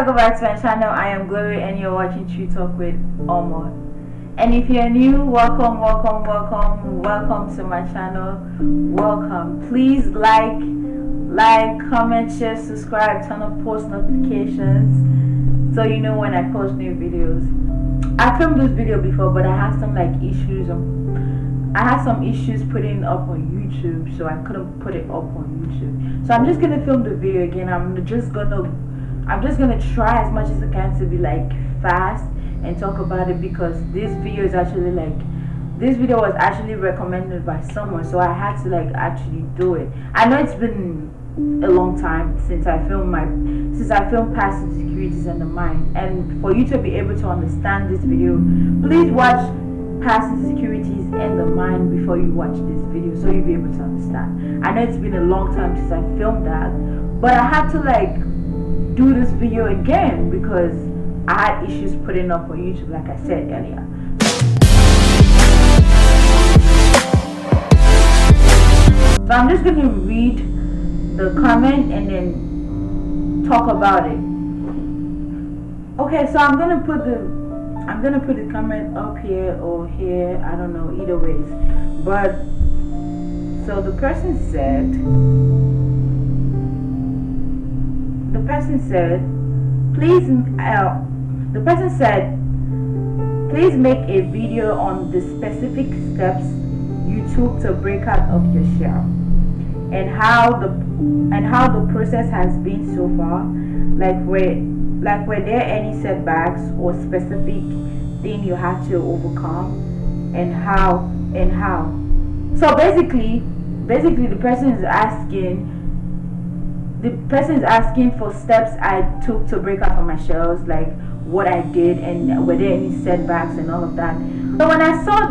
welcome back to my channel. I am Glory and you're watching True Talk with Omar. And if you're new, welcome to my channel. Welcome. Please like, comment, share, subscribe, turn on post notifications so you know when I post new videos. I filmed this video before, but I had some issues. I had some issues putting it up on YouTube, so I couldn't put it up on YouTube. So I'm just gonna film the video again. I'm just gonna try as much as I can to be fast and talk about it, because this video is actually this video was actually recommended by someone, so I had to actually do it. I know it's been a long time since I filmed Past Insecurities and the Mind, and for you to be able to understand this video, please watch Past Insecurities and the Mind before you watch this video, so you'll be able to understand. I know it's been a long time since I filmed that, but I had to do this video again because I had issues putting up on YouTube, like I said earlier. So I'm just going to read the comment and then talk about it. Okay, so I'm gonna put the comment up here or here, I don't know, either ways. But so the person said please make a video on the specific steps you took to break out of your shell, and how the process has been so far. Were there any setbacks or specific thing you had to overcome, and how? So basically the person is asking for steps I took to break out of my shells, what I did, and were there any setbacks and all of that. So when I saw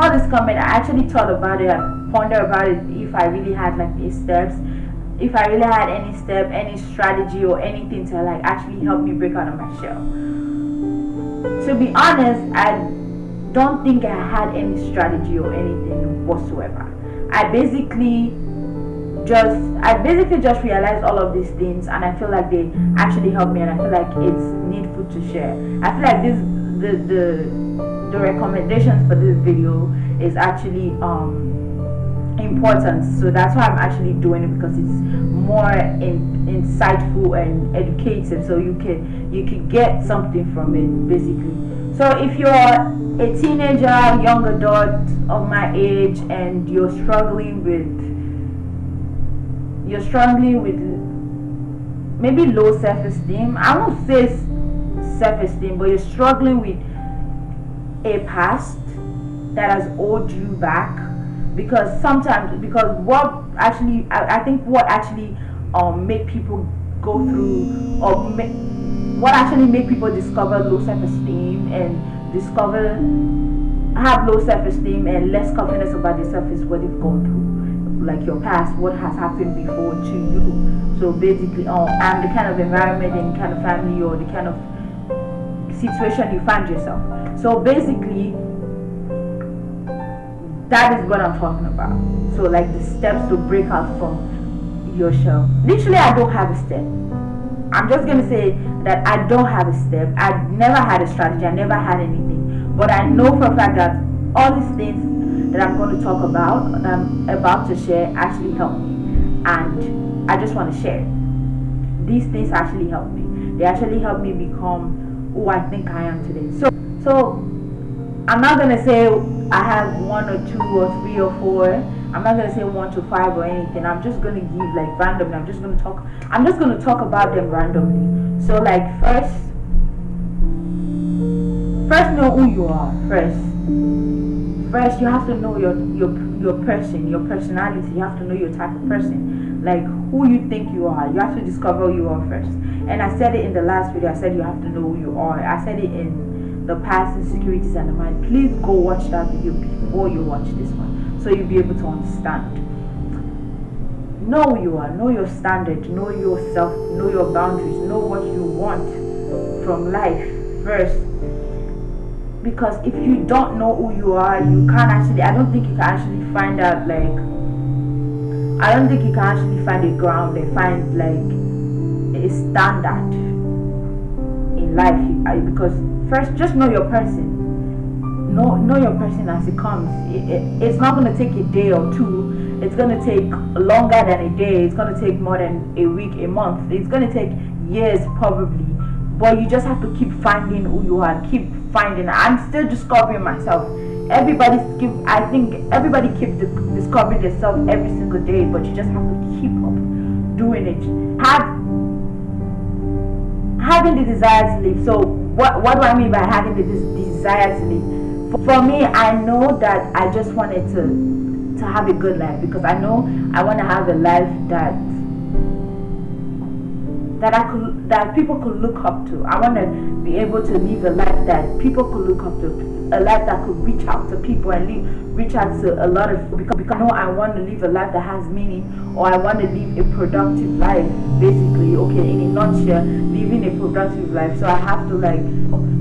this comment, I actually thought about it, I pondered about it, if I really had any steps, if I really had any strategy or anything to actually help me break out of my shell. To be honest, I don't think I had any strategy or anything whatsoever. I basically just realized all of these things, and I feel like they actually helped me, and I feel like it's needful to share. I feel like the recommendations for this video is actually important, so that's why I'm actually doing it, because it's more insightful and educative, so you can get something from it basically. So if you're a teenager, young adult of my age, and you're struggling with maybe low self-esteem, I won't say self-esteem, but you're struggling with a past that has held you back, because what actually make people go through, or what actually make people discover low self-esteem and have low self-esteem and less confidence about themselves is what they've gone through, your past, what has happened before to you. So basically, and the kind of environment and kind of family or the kind of situation you find yourself. So basically, that is what I'm talking about. So the steps to break out from your shell. Literally, I don't have a step. I'm just gonna say that I don't have a step. I never had a strategy. I never had anything. But I know for a fact that all these things that I'm going to talk about, that I'm about to share, actually helped me, and I just want to share. These things actually helped me. They actually helped me become who I think I am today. So I'm not gonna say I have 1 or 2 or 3 or 4. I'm not gonna say 1 to 5 or anything. I'm just gonna give randomly. I'm just gonna talk about them randomly. So first know who you are. First you have to know your person, your personality. You have to know your type of person, who you think you are. You have to discover who you are first. And I said it in the last video. I said you have to know who you are. I said it in the Past Insecurities and the Mind. Please go watch that video before you watch this one, so you'll be able to understand. Know who you are, know your standard, know yourself, know your boundaries, know what you want from life first. Because if you don't know who you are, you can't actually, I don't think you can actually find out I don't think you can actually find a ground and find a standard in life, because first, just know your person. Know your person as it comes. It's not going to take a day or two. It's going to take longer than a day. It's going to take more than a week, a month. It's going to take years probably. But you just have to keep finding who you are. Keep finding. I'm still discovering myself. I think everybody keeps discovering themselves every single day. But you just have to keep up doing it. Having the desire to live. So what do I mean by having the desire to live? For me, I know that I just wanted to have a good life, because I know I want to have a life that people could look up to. I want to be able to live a life that people could look up to, a life that could reach out to people and reach out to a lot of people, because I know I want to live a life that has meaning, or I want to live a productive life, basically. Okay, in a nutshell, living a productive life. So I have to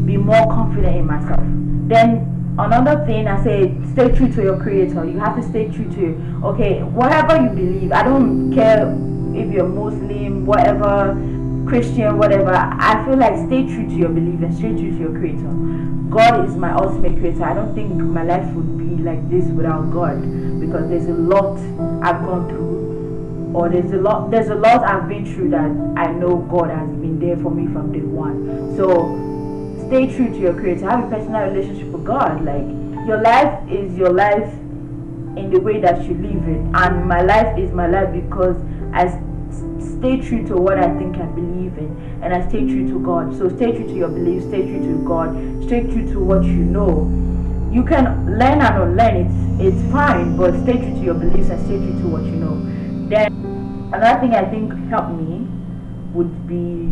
be more confident in myself. Then another thing, I say, stay true to your creator. You have to stay true to whatever you believe. I don't care if you're Muslim, whatever, Christian, whatever. I feel like stay true to your belief and stay true to your creator. God is my ultimate creator. I don't think my life would be like this without God, because there's a lot I've gone through, or there's a lot I've been through that I know God has been there for me from day one. So stay true to your creator. Have a personal relationship with God. Your life is your life in the way that you live it, and my life is my life because I stay true to what I think I believe in, and I stay true to God. So stay true to your beliefs, stay true to God, stay true to what you know. You can learn and unlearn, it's fine, but stay true to your beliefs and stay true to what you know. Then another thing I think helped me would be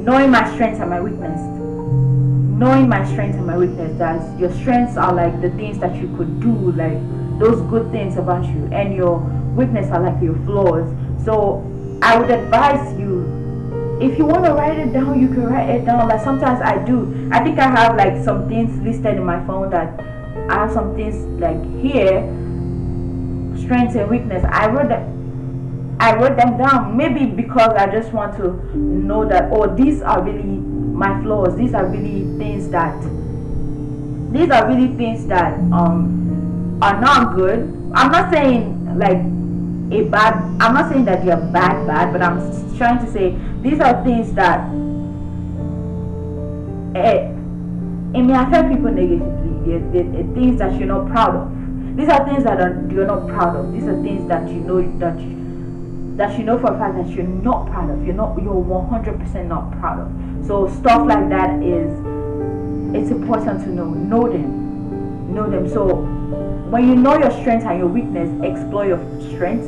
knowing my strengths and my weakness. Knowing my strengths and my weakness, that your strengths are like the things that you could do, like those good things about you, and your weakness are like your flaws. So I would advise you, if you want to write it down, you can write it down. Like sometimes I do. I think I have like some things listed in my phone, that I have some things like here, strengths and weakness. I wrote them down, maybe because I just want to know that, these are really my flaws. These are really things that are not good. I'm not saying I'm not saying that you're bad, but I'm trying to say these are things that it may affect people negatively. They're things that you're not proud of. These are things that you're not proud of. These are things that you know that you know for a fact that you're not proud of. You're 100% not proud of. So stuff like that it's important to know them. So when you know your strengths and your weakness, explore your strengths,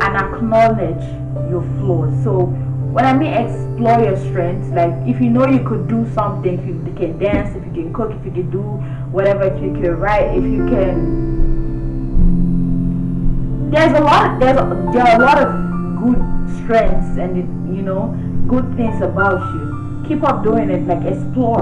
and acknowledge your flaws. So when I mean explore your strengths, like if you know you could do something, if you can dance, if you can cook, if you can do whatever, if you can write, if you can. There are a lot of good strengths and good things about you. Keep up doing it. Explore,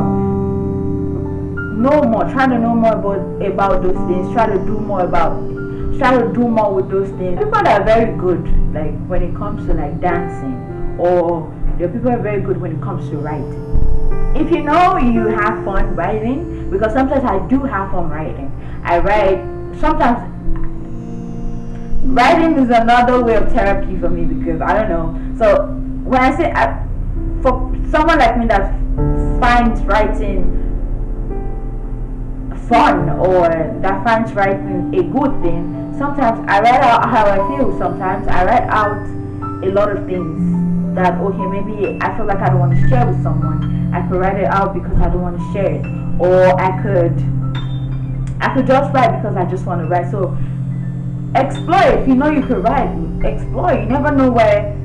know more, try to know more about those things. Try to do more with those things. People that are very good, like when it comes to dancing, or there are people that are very good when it comes to writing. If you know you have fun writing, because sometimes I do have fun writing. I write sometimes. Writing is another way of therapy for me, because I don't know. So when I say for someone like me that finds writing fun, or that finds writing a good thing, sometimes I write out how I feel. Sometimes I write out a lot of things that maybe I feel like I don't want to share with someone. I could write it out because I don't want to share it, or I could just write because I just want to write. So explore. If you know you could write, explore. You never know where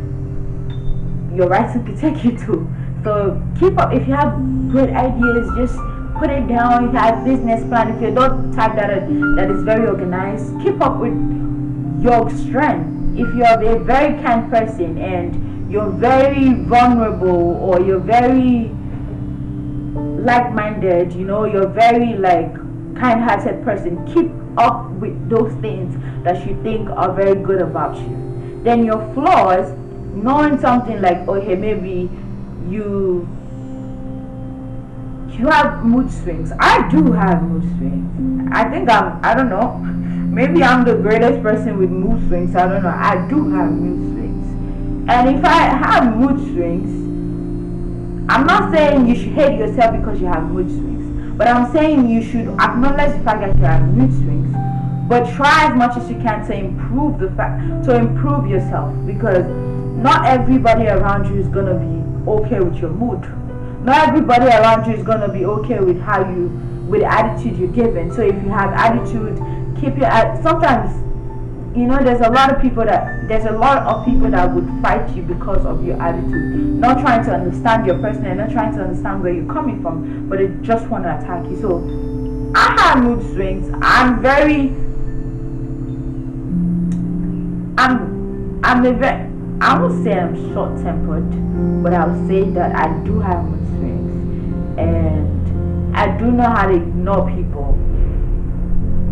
your writing could take you to. So keep up. If you have great ideas, just put it down. If you have business plan, if you're not type that is very organized, keep up with your strength. If you're a very kind person and you're very vulnerable, or you're very like-minded, you're very kind-hearted person, keep up with those things that you think are very good about you. Then your flaws, knowing something like, okay, maybe you you have mood swings. I do have mood swings. I don't know, maybe I'm the greatest person with mood swings. I don't know. I do have mood swings. And if I have mood swings, I'm not saying you should hate yourself because you have mood swings, but I'm saying you should acknowledge the fact that you have mood swings, but try as much as you can to improve yourself, because not everybody around you is gonna be okay with your mood. Not everybody around you is gonna be okay with with the attitude you're given. So if you have attitude, keep your sometimes, there's a lot of people that would fight you because of your attitude, not trying to understand your person and not trying to understand where you're coming from, but they just want to attack you. So I have mood swings. I won't say I'm short tempered, but I would say that I do have mood swings, and I do know how to ignore people,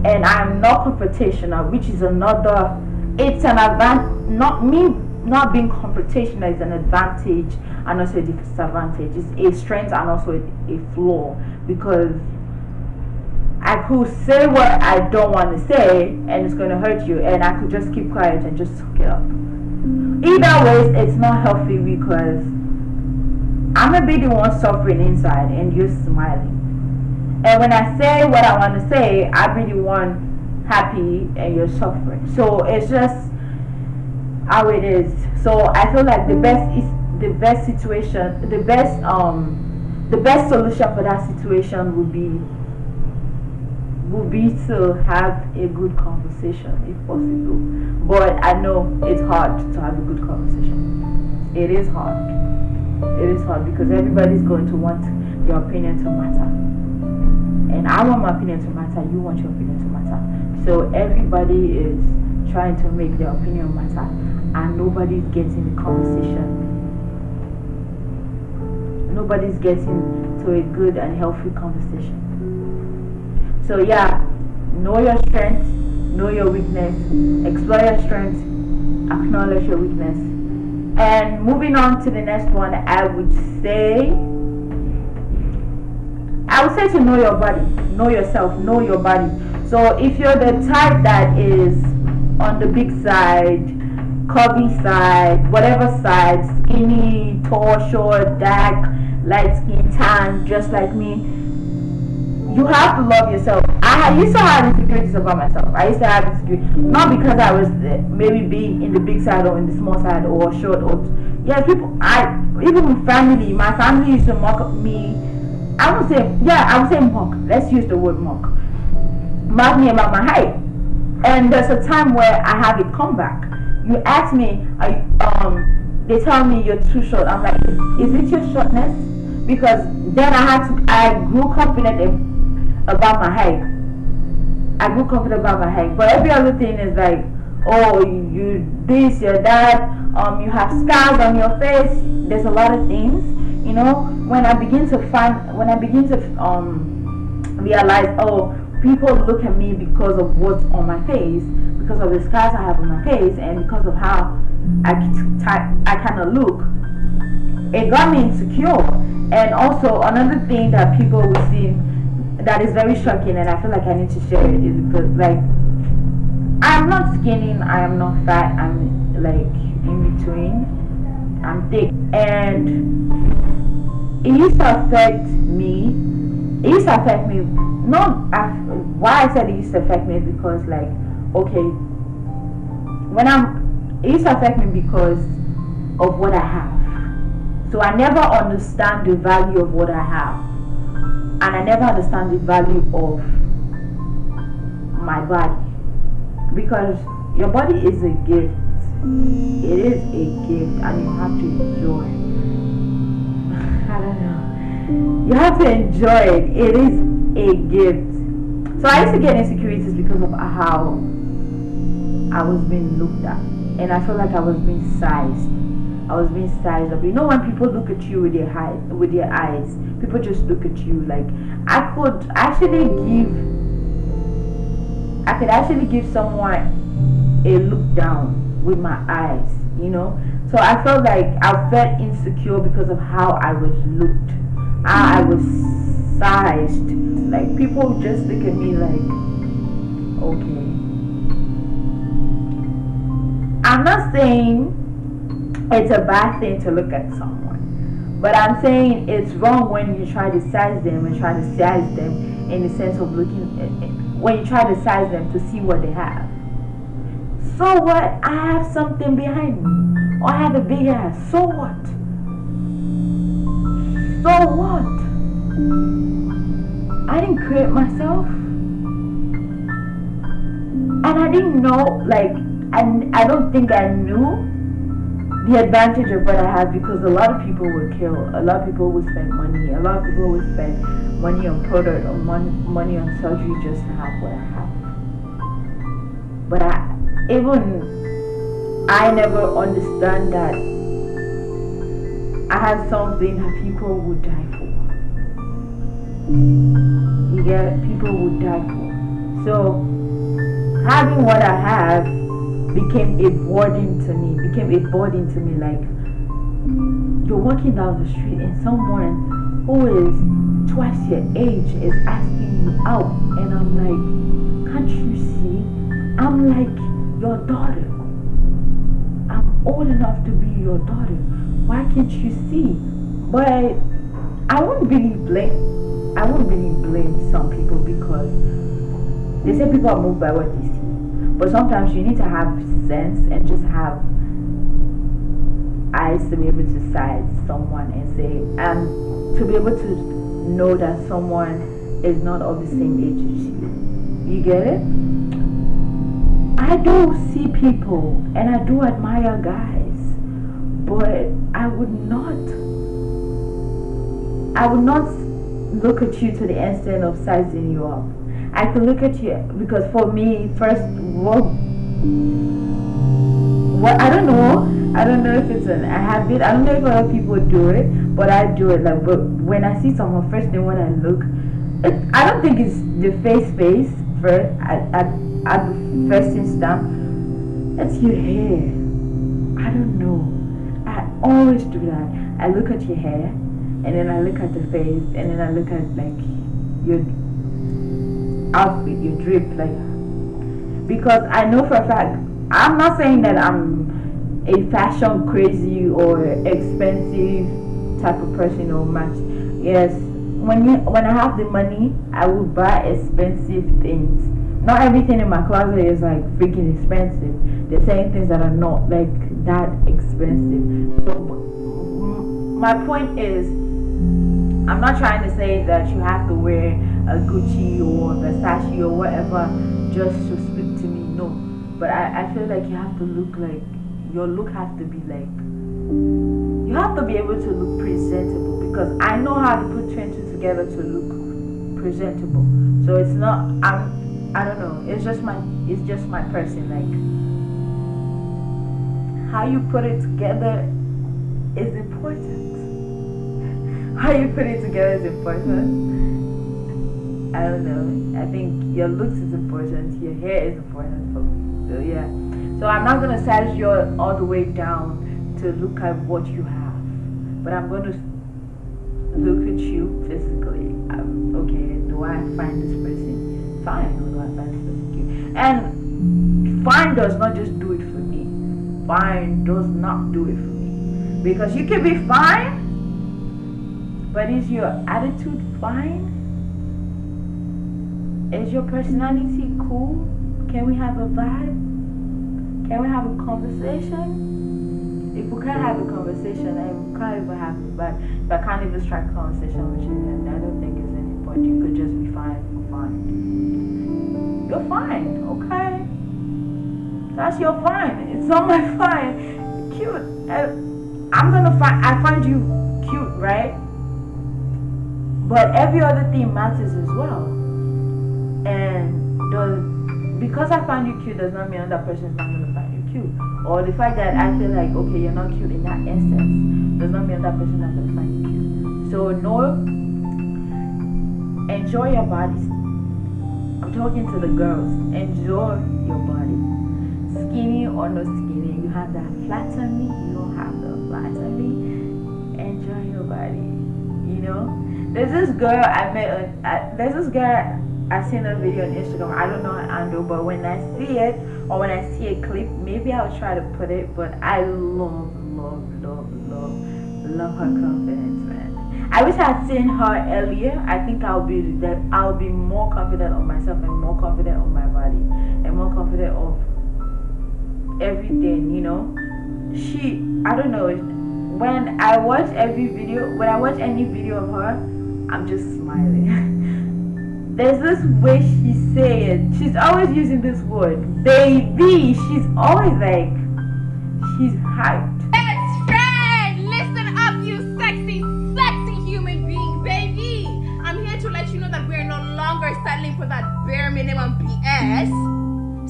and I'm not confrontational, which is another. It's an advantage. Not being confrontational is an advantage and also a disadvantage. It's a strength and also a flaw, because I could say what I don't want to say and it's going to hurt you, and I could just keep quiet and just suck it up. Either ways, it's not healthy, because I'm gonna be the one suffering inside and you're smiling. And when I say what I want to say, I be the one happy and you're suffering. So it's just how it is. So I feel like the best solution for that situation would be to have a good conversation if possible. But I know it's hard to have a good conversation. It is hard. It is hard because everybody's going to want your opinion to matter. And I want my opinion to matter, you want your opinion to matter. So everybody is trying to make their opinion matter, and nobody's getting the conversation. Nobody's getting to a good and healthy conversation. So yeah, know your strengths, know your weakness, explore your strengths, acknowledge your weakness. And moving on to the next one, I would say to know your body, know yourself, know your body. So if you're the type that is on the big side, curvy side, whatever side, skinny, tall, short, dark, light skin, tan, just like me, you have to love yourself. I used to have insecurities about myself. I used to have insecurities, not because I was maybe being in the big side or in the small side or short or even with family. My family used to mock me. I would say mock. Let's use the word mock. Mock me about my height. And there's a time where I have a comeback. You ask me, they tell me you're too short. I'm like, is it your shortness? Because then I grew confident about my height. But every other thing is like, oh, you this, you're that, you have scars on your face. There's a lot of things, when I begin to realize, oh, people look at me because of what's on my face, because of the scars I have on my face, and because of how I kind of look. It got me insecure. And also another thing that people will see that is very shocking, and I feel like I need to share it, is because like I'm not skinny, I am not fat, I'm like in between. I'm thick, and it used to affect me. Why I said it used to affect me is because like, okay, it used to affect me because of what I have. So I never understand the value of what I have, and I never understand the value of my body, because your body is a gift. It is a gift, and you have to enjoy. I don't know. You have to enjoy it. It is a gift. So I used to get insecurities because of how I was being looked at, and I felt like I was being sized. Up. When people look at you with their eyes, people just look at you. Like I could actually give I could actually give someone a look down with my eyes, you know. So I felt like I felt insecure because of how I was looked, how I was sized. Like people just look at me like, okay. I'm not saying it's a bad thing to look at someone, but I'm saying it's wrong when you try to size them and try to size them in the sense of looking, when you try to size them to see what they have. So what? I have something behind me, or I have a big ass. So what? So what? I didn't create myself, and I didn't know, like, I don't think I knew the advantage of what I have, because a lot of people would kill, a lot of people would spend money, a lot of people would spend money on product or money on surgery just to have what I have. But I never understand that I have something that people would die for. You get it? People would die for. So having what I have became a burden to me. Like, you're walking down the street and someone who is twice your age is asking you out, and I'm like, can't you see? I'm like your daughter. I'm old enough to be your daughter. Why can't you see? But I wouldn't really blame some people, because they say people are moved by what they see. But sometimes you need to have sense and just have eyes to be able to size someone and say, to be able to know that someone is not of the same age as you. You get it? I do see people and I do admire guys, but I would not look at you to the extent of sizing you up. I could look at you because for me, first, what I don't know if it's a habit. I don't know if other people do it, but I do it. Like, but when I see someone, first thing when I look, I don't think it's the face first at the first instant. It's your hair. I don't know. I always do that. I look at your hair, and then I look at the face, and then I look at like your outfit, your drip, like, because I know for a fact, I'm not saying that I'm a fashion crazy or expensive type of person or match. Yes, when I have the money, I will buy expensive things. Not everything in my closet is like freaking expensive. There's certain things that are not like that expensive. So my point is, I'm not trying to say that you have to wear a Gucci or Versace or whatever just to speak to me. No, but I feel like you have to look like, your look has to be like, you have to be able to look presentable, because I know how to put two and two together to look presentable. So it's not, I don't know, it's just my person. Like, how you put it together is important. How you put it together is important. I don't know. I think your looks is important. Your hair is important for me. So yeah. So I'm not gonna size you all the way down to look at what you have, but I'm gonna look at you physically. Okay, do I find this person fine, or do I find this person cute? And fine does not just do it for me. Fine does not do it for me, because you can be fine, but is your attitude fine? Is your personality cool? Can we have a vibe? Can we have a conversation? If we can't have a conversation, and we can't even have a vibe, if I can't even strike a conversation with you, then I don't think it's any point. You could just be fine or fine. You're fine, okay? That's your fine. It's not my fine. Cute. I find you cute, right? But every other thing matters as well. And because I find you cute does not mean another person is not going to find you cute. Or the fact that I feel like, okay, you're not cute in that instance does not mean that person is not going to find you cute. So no, enjoy your body. I'm talking to the girls. Enjoy your body. Skinny or no skinny. You have that flat tummy. You don't have the flat tummy. Enjoy your body. You know? There's this girl I met. There's this girl I seen a video on Instagram. I don't know her handle, but when I see it or when I see a clip, maybe I'll try to put it. But I love her confidence, man. I wish I had seen her earlier. I think I'll be more confident of myself and more confident of my body and more confident of everything. You know, I don't know. When I watch any video of her, I'm just smiling. There's this way she says it. She's always using this word, baby. She's always like, she's hyped. Best friend, listen up, you sexy human being, baby. I'm here to let you know that we're no longer settling for that bare minimum BS.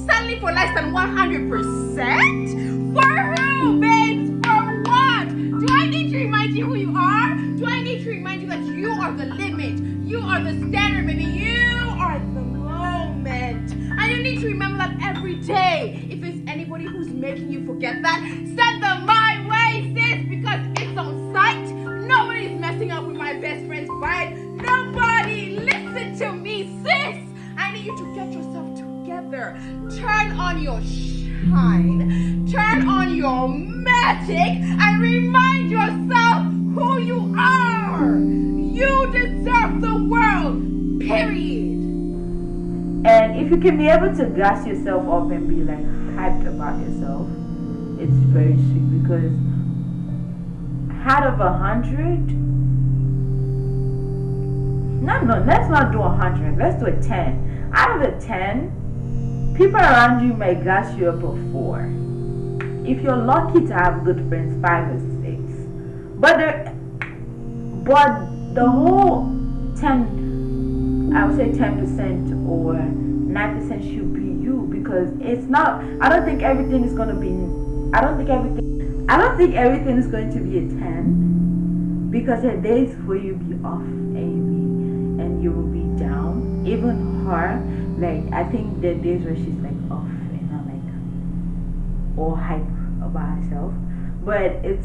Settling for less than 100%? For who, babes? For what? Do I need to remind you who you are? Do I need to remind you that you are the limit? You are the standard, baby. You are the moment. And you need to remember that every day. If there's anybody who's making you forget that, send them my way, sis, because it's on sight. Nobody's messing up with my best friend's vibe. Nobody. Listen to me, sis. I need you to get yourself together. Turn on your shine. Turn on your magic and remind yourself who you are. You deserve the world. Period. And if you can be able to gas yourself up and be like hyped about yourself, it's very sweet, because out of 100, let's not do 100, let's do a 10. Out of the 10, people around you may gas you up a 4. If you're lucky to have good friends, 5 or 6. But the whole 10, I would say 10% or 9% should be you, because it's not, I don't think everything is going to be a 10, because there are days where you'll be off and you will be down. Even her, like, I think there are days where she's like off and not like all hype about herself. But it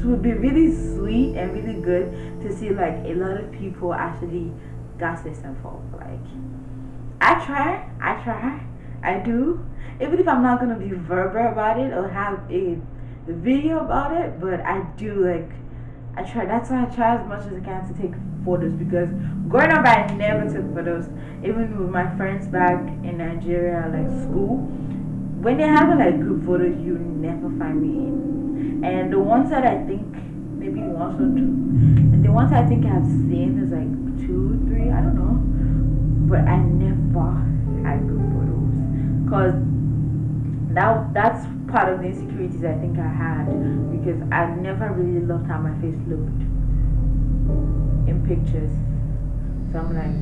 would be really sweet and really good to see like a lot of people actually gas themselves up. Like, I do, even if I'm not gonna be verbal about it or have a video about it, but I do, like, I try. That's why I try as much as I can to take photos, because growing up I never took photos. Even with my friends back in Nigeria, like school, when they have like group photos, you never find me in. And the ones that I think maybe once or two, and the ones I think I've seen is like 2, 3, I don't know. But I never had group photos, cause that's part of the insecurities I think I had, because I never really loved how my face looked in pictures. So I'm like,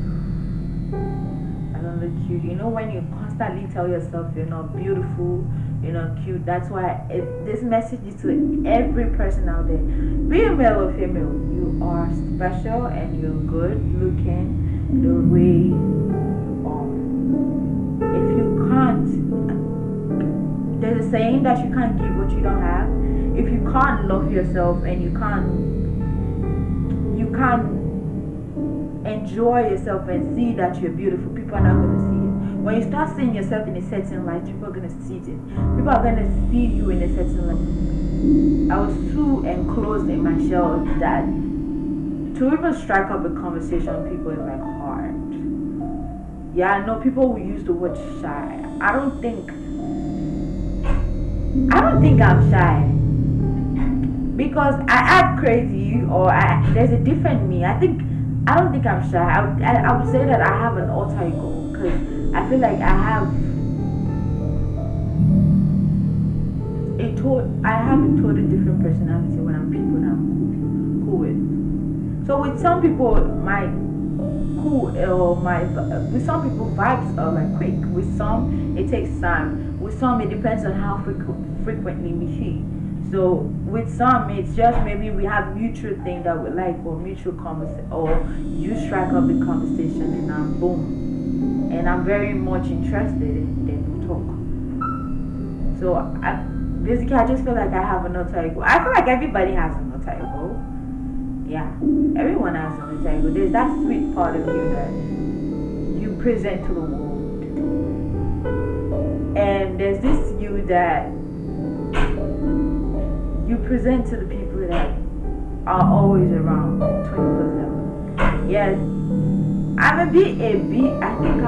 I don't look cute. You know, when you constantly tell yourself you're not beautiful, you're not cute. That's why this message is to every person out there. Be a male or female, you are special and you're good looking the way you are. If you can't, there's a saying that you can't give what you don't have. If you can't love yourself and you can't enjoy yourself and see that you're beautiful, people are not going to see it. When you start seeing yourself in a certain light, people are going to see it. People are going to see you in a certain light. I was too enclosed in my shell that to even strike up a conversation with people is like hard. Yeah, I know people will use the word shy. I don't think I'm shy, because I act crazy, or there's a different me. I don't think I'm shy. I would say that I have an alter ego, because I feel like I have a totally different personality when I'm people that I'm cool with. So with some people, with some people vibes are like quick. With some it takes time. With some it depends on how frequently we see. So with some it's just maybe we have mutual thing that we like, or mutual conversation, or you strike up the conversation and boom, and I'm very much interested in, then we talk. So basically, I just feel like I have an alter ego. I feel like everybody has an alter ego. Yeah, everyone has an alter ego. There's that sweet part of you that you present to the world, and there's this you that you present to the people that are always around 24/7. Yes, I'm a bit. I think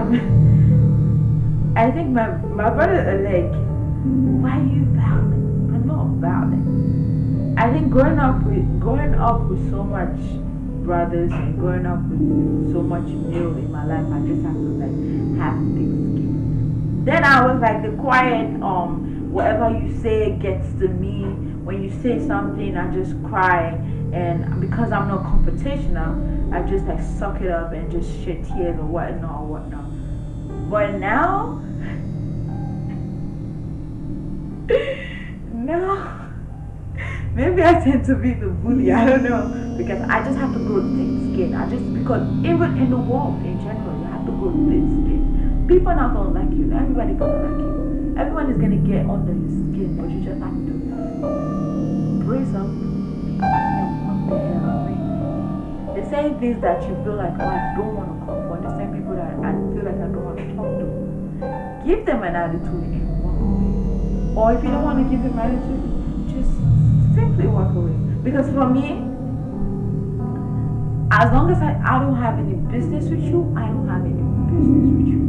I think my brother are like, why are you violent? I'm not violent. I think growing up with so much brothers and growing up with so much male in my life, I just have to like have thick skin. Then I was like the quiet, whatever you say gets to me. When you say something, I just cry, and because I'm not confrontational, I just like suck it up and just shed tears or whatnot. But now, no. Maybe I tend to be the bully. I don't know because I just have to grow thick skin. Because even in the world in general, you have to grow thick skin. People are not gonna like you. Everybody gonna like you. Everyone is gonna get under your skin, but you just have to brace up. The same things that you feel like, oh, I don't want to confront. The same people that I feel like I don't want to talk to. Give them an attitude and walk away. Or if you don't want to give them attitude, just simply walk away. Because for me, as long as I don't have any business with you, I don't have any business with you.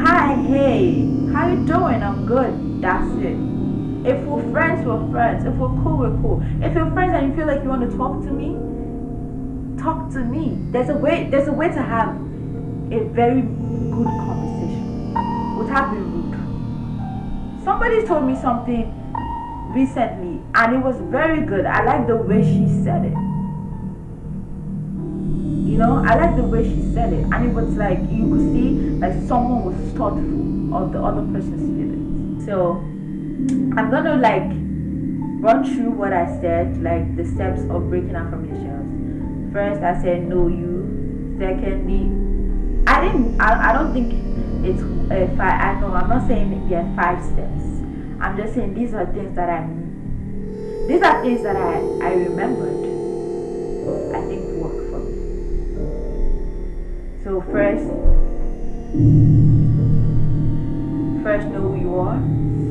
Hi, hey, how you doing? I'm good. That's it. If we're friends, we're friends. If we're cool, we're cool. If you're friends and you feel like you want to talk to me, talk to me. There's a way to have a very good conversation without being rude. Somebody told me something recently and it was very good. I like the way she said it. I like the way she said it, and it was like you could see like someone was thoughtful of the other person's feelings. So I'm gonna like run through what I said, like the steps of breaking out from your shells. First, I said know you. Secondly, I don't think it's five. I know I'm not saying there are 5 steps. I'm just saying these are things that I remembered. I think work for me. So first know who you are.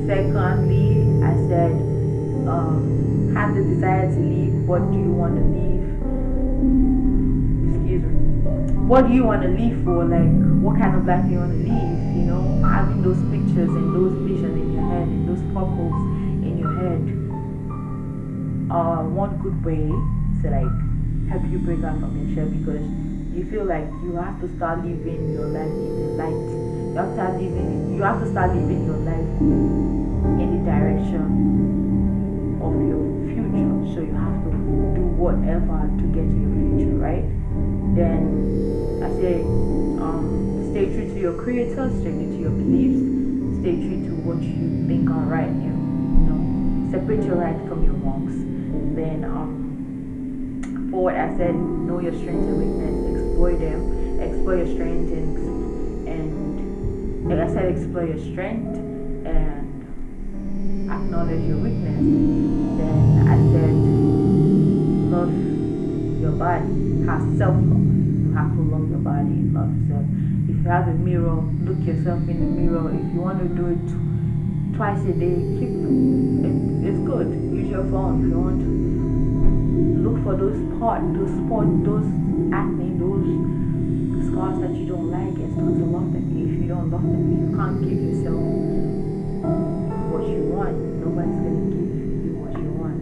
Secondly, I said have the desire to leave. What do you want to leave? Excuse me. What do you want to leave for? Like what kind of life do you want to leave? Having those pictures and those visions in your head and those purples in your head are one good way to like help you break out from your shell, because you feel like you have to start living your life in the light. You have to start living your life in the direction of your future. So you have to do whatever to get to your future, right? Then I say stay true to your creator, stay true to your beliefs, stay true to what you think are right. Separate your right from your wrongs. Then forward, I said know your strengths and weakness, explore them, explore your strengths and like I said, explore your strength and acknowledge your weakness. Then I said love your body, have self-love. You have to love your body, love yourself. If you have a mirror, look yourself in the mirror. If you want to do it twice a day, it's good. Use your phone if you want to. Look for those spots, those acne, those scars that you don't like, and start to love them. If you don't love them, if you can't give yourself what you want, nobody's gonna give you what you want.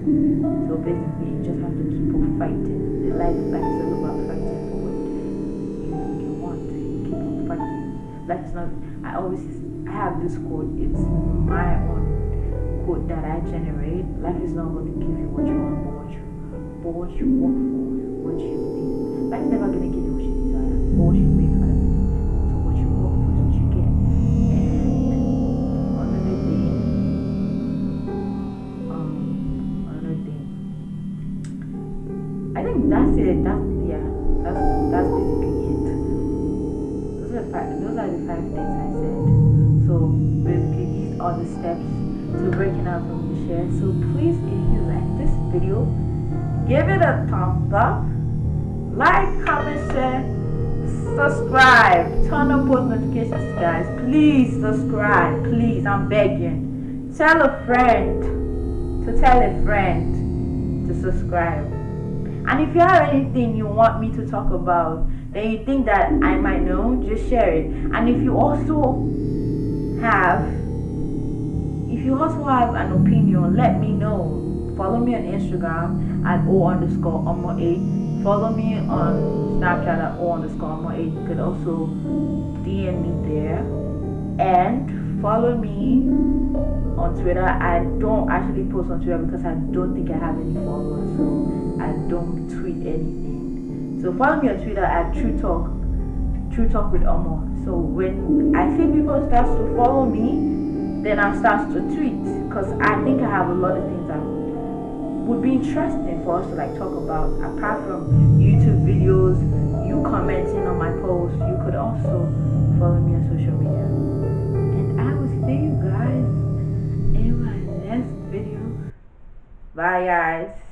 So basically, you just have to keep on fighting. The life is all about fighting for what you want. Keep on fighting. Life is not. I have this quote. It's my own quote that I generate. Life is not going to give you what you want, but what you work for, what you need. Life's never going to give you what you desire, but what you make out of it. So what you work for is what you get. And another thing, I think that's it. That's basically it. Those are those are the 5 things I said. So basically these are the steps to breaking out from your share. So please, if you like this video, give it a thumbs up, like, comment, share, subscribe, turn on post notifications, guys. Please subscribe, please, I'm begging. Tell a friend to tell a friend to subscribe. And if you have anything you want me to talk about that you think that I might know, just share it. And if you also have an opinion, let me know. Follow me on Instagram at o_omo8. Follow me on Snapchat at o_omo8. You could also DM me there. And follow me on Twitter. I don't actually post on Twitter because I don't think I have any followers, so I don't tweet anything. So follow me on Twitter at True Talk with Omo. So when I see people start to follow me, then I start to tweet, because I think I have a lot of things that would be interesting for us to like talk about. Apart from YouTube videos, you commenting on my posts, you could also follow me on social media. And I will see you guys in my next video. Bye guys.